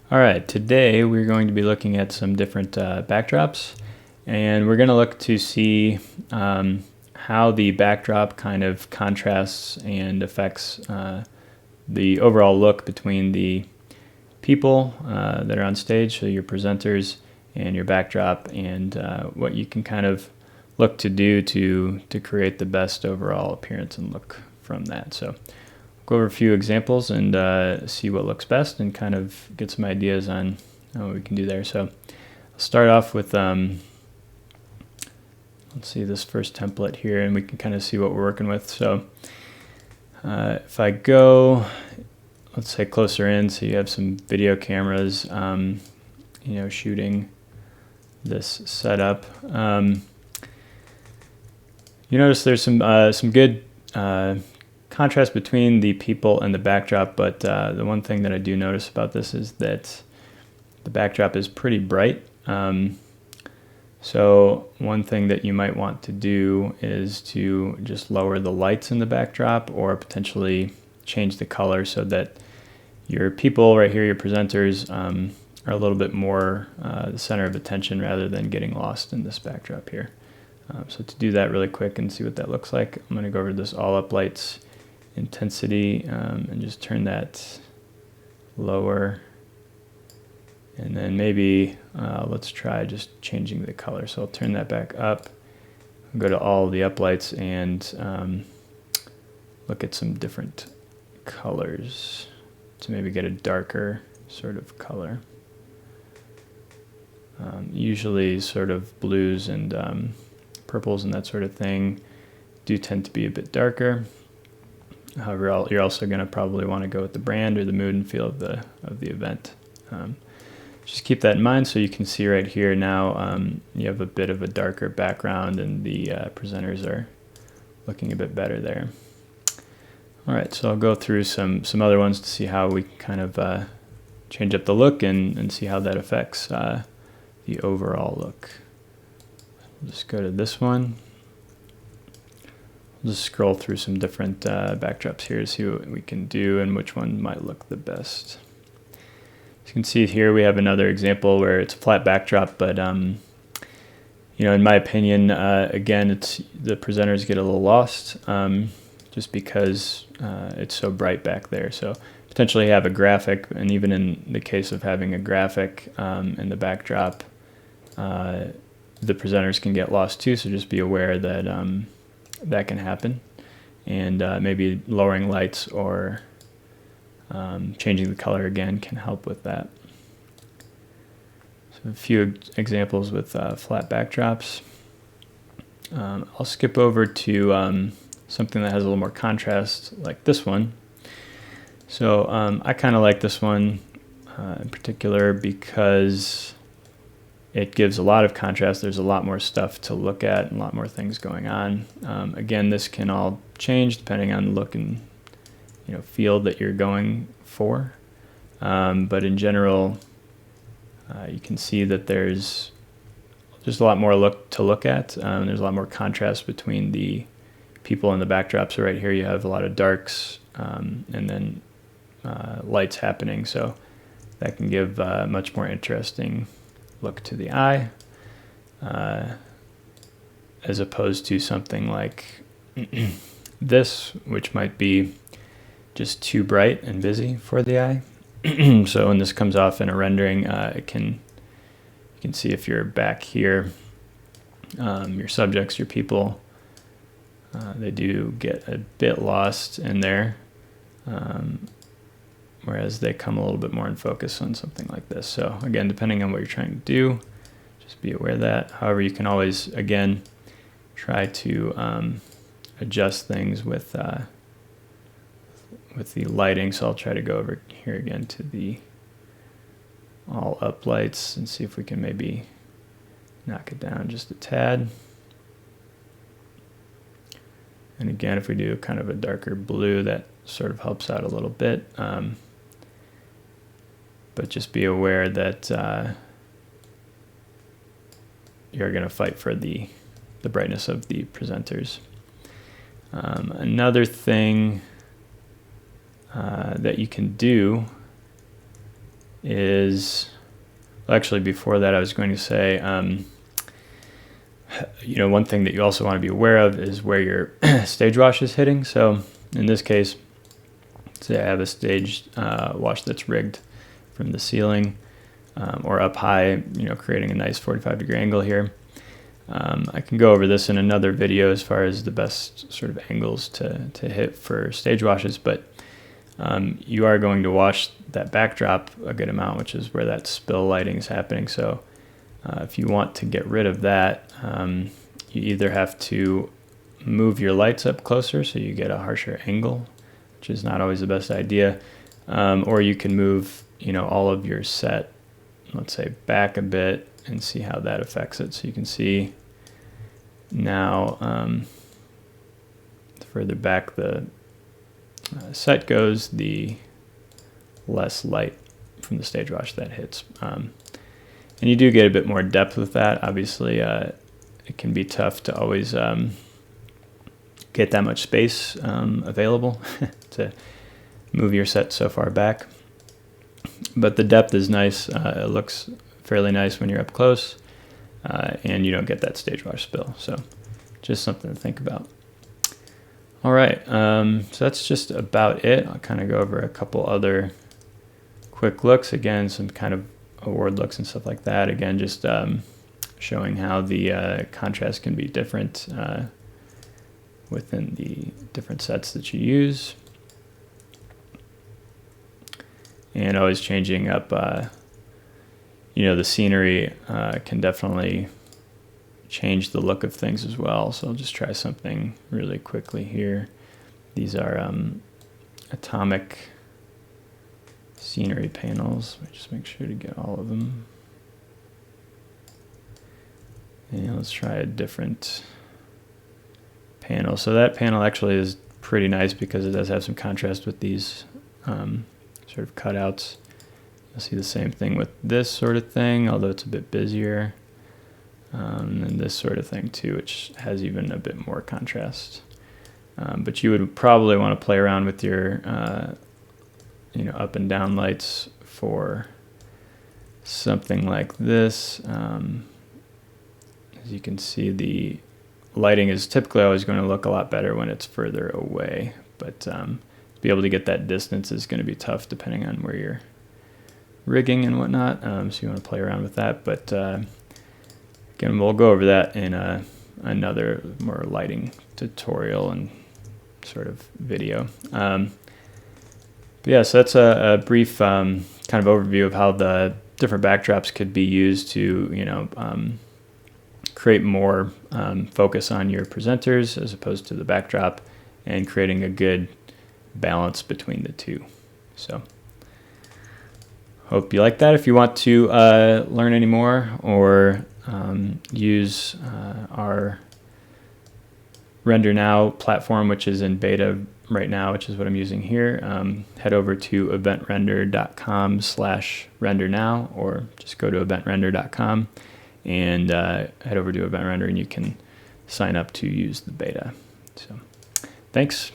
All right, today we're going to be looking at some different backdrops, and we're going to look to see how the backdrop kind of contrasts and affects the overall look between the people that are on stage, so your presenters and your backdrop, and what you can kind of look to do to create the best overall appearance and look from that. So go over a few examples and see what looks best and kind of get some ideas on what we can do there. So I'll start off with, let's see this first template here, and we can kind of see what we're working with. So if I go, let's say closer in, so you have some video cameras, shooting this setup. You notice there's some good contrast between the people and the backdrop, but the one thing that I do notice about this is that the backdrop is pretty bright. So one thing that you might want to do is to just lower the lights in the backdrop, or potentially change the color so that your people right here, your presenters, are a little bit more the center of attention rather than getting lost in this backdrop here. So to do that really quick and see what that looks like, I'm going to go over to this all up lights intensity and just turn that lower, and then maybe let's try just changing the color. So I'll turn that back up, go to all the up lights, and look at some different colors to maybe get a darker sort of color. Usually sort of blues and purples and that sort of thing do tend to be a bit darker. However, you're also going to probably want to go with the brand or the mood and feel of the event. Just keep that in mind. So you can see right here now you have a bit of a darker background, and the presenters are looking a bit better there. All right, so I'll go through some other ones to see how we kind of change up the look and see how that affects the overall look. I'll just go to this one. We'll just scroll through some different backdrops here to see what we can do and which one might look the best. As you can see here, we have another example where it's a flat backdrop, but in my opinion, again, it's the presenters get a little lost just because it's so bright back there. So potentially have a graphic, and even in the case of having a graphic in the backdrop, the presenters can get lost too. So just be aware that that can happen, and maybe lowering lights or changing the color again can help with that. So a few examples with flat backdrops. I'll skip over to something that has a little more contrast, like this one. So I kind of like this one in particular because it gives a lot of contrast. There's a lot more stuff to look at and a lot more things going on. Again, this can all change depending on the look and feel that you're going for. But in general, you can see that there's just a lot more to look at. There's a lot more contrast between the people and the backdrop. So right here you have a lot of darks and then lights happening. So that can give a much more interesting look to the eye, as opposed to something like this, which might be just too bright and busy for the eye. So when this comes off in a rendering, you can see if you're back here, your subjects, your people, they do get a bit lost in there, whereas they come a little bit more in focus on something like this. So again, depending on what you're trying to do, just be aware of that. However, you can always, again, try to adjust things with the lighting. So I'll try to go over here again to the all up lights and see if we can maybe knock it down just a tad. And again, if we do kind of a darker blue, that sort of helps out a little bit. But just be aware that you're going to fight for the brightness of the presenters. Another thing that you can do is, actually before that I was going to say, one thing that you also want to be aware of is where your stage wash is hitting. So in this case, say I have a stage wash that's rigged from the ceiling or up high, creating a nice 45-degree angle here. I can go over this in another video as far as the best sort of angles to hit for stage washes, but you are going to wash that backdrop a good amount, which is where that spill lighting is happening. So if you want to get rid of that, you either have to move your lights up closer so you get a harsher angle, which is not always the best idea, or you can move all of your set, let's say, back a bit and see how that affects it. So you can see now the further back the set goes, the less light from the stage wash that hits. And you do get a bit more depth with that. Obviously, it can be tough to always get that much space available to move your set so far back. But the depth is nice. It looks fairly nice when you're up close, and you don't get that stage wash spill. So just something to think about. All right, so that's just about it. I'll kind of go over a couple other quick looks. Again, some kind of award looks and stuff like that. Again, just showing how the contrast can be different within the different sets that you use. And always changing up, the scenery can definitely change the look of things as well. So I'll just try something really quickly here. These are atomic scenery panels. Just make sure to get all of them. And let's try a different panel. So that panel actually is pretty nice because it does have some contrast with these sort of cutouts. You'll see the same thing with this sort of thing, although it's a bit busier. And this sort of thing too, which has even a bit more contrast. But you would probably want to play around with your up and down lights for something like this. As you can see, the lighting is typically always going to look a lot better when it's further away, but to be able to get that distance is going to be tough depending on where you're rigging and whatnot. So you want to play around with that, but again, we'll go over that in another more lighting tutorial and sort of video. But yeah, so that's a brief kind of overview of how the different backdrops could be used to, create more focus on your presenters as opposed to the backdrop, and creating a good balance between the two. So hope you like that. If you want to learn any more or use our Render Now platform, which is in beta right now, which is what I'm using here, head over to eventrender.com/rendernow, or just go to eventrender.com and head over to Event Render, and you can sign up to use the beta. So thanks.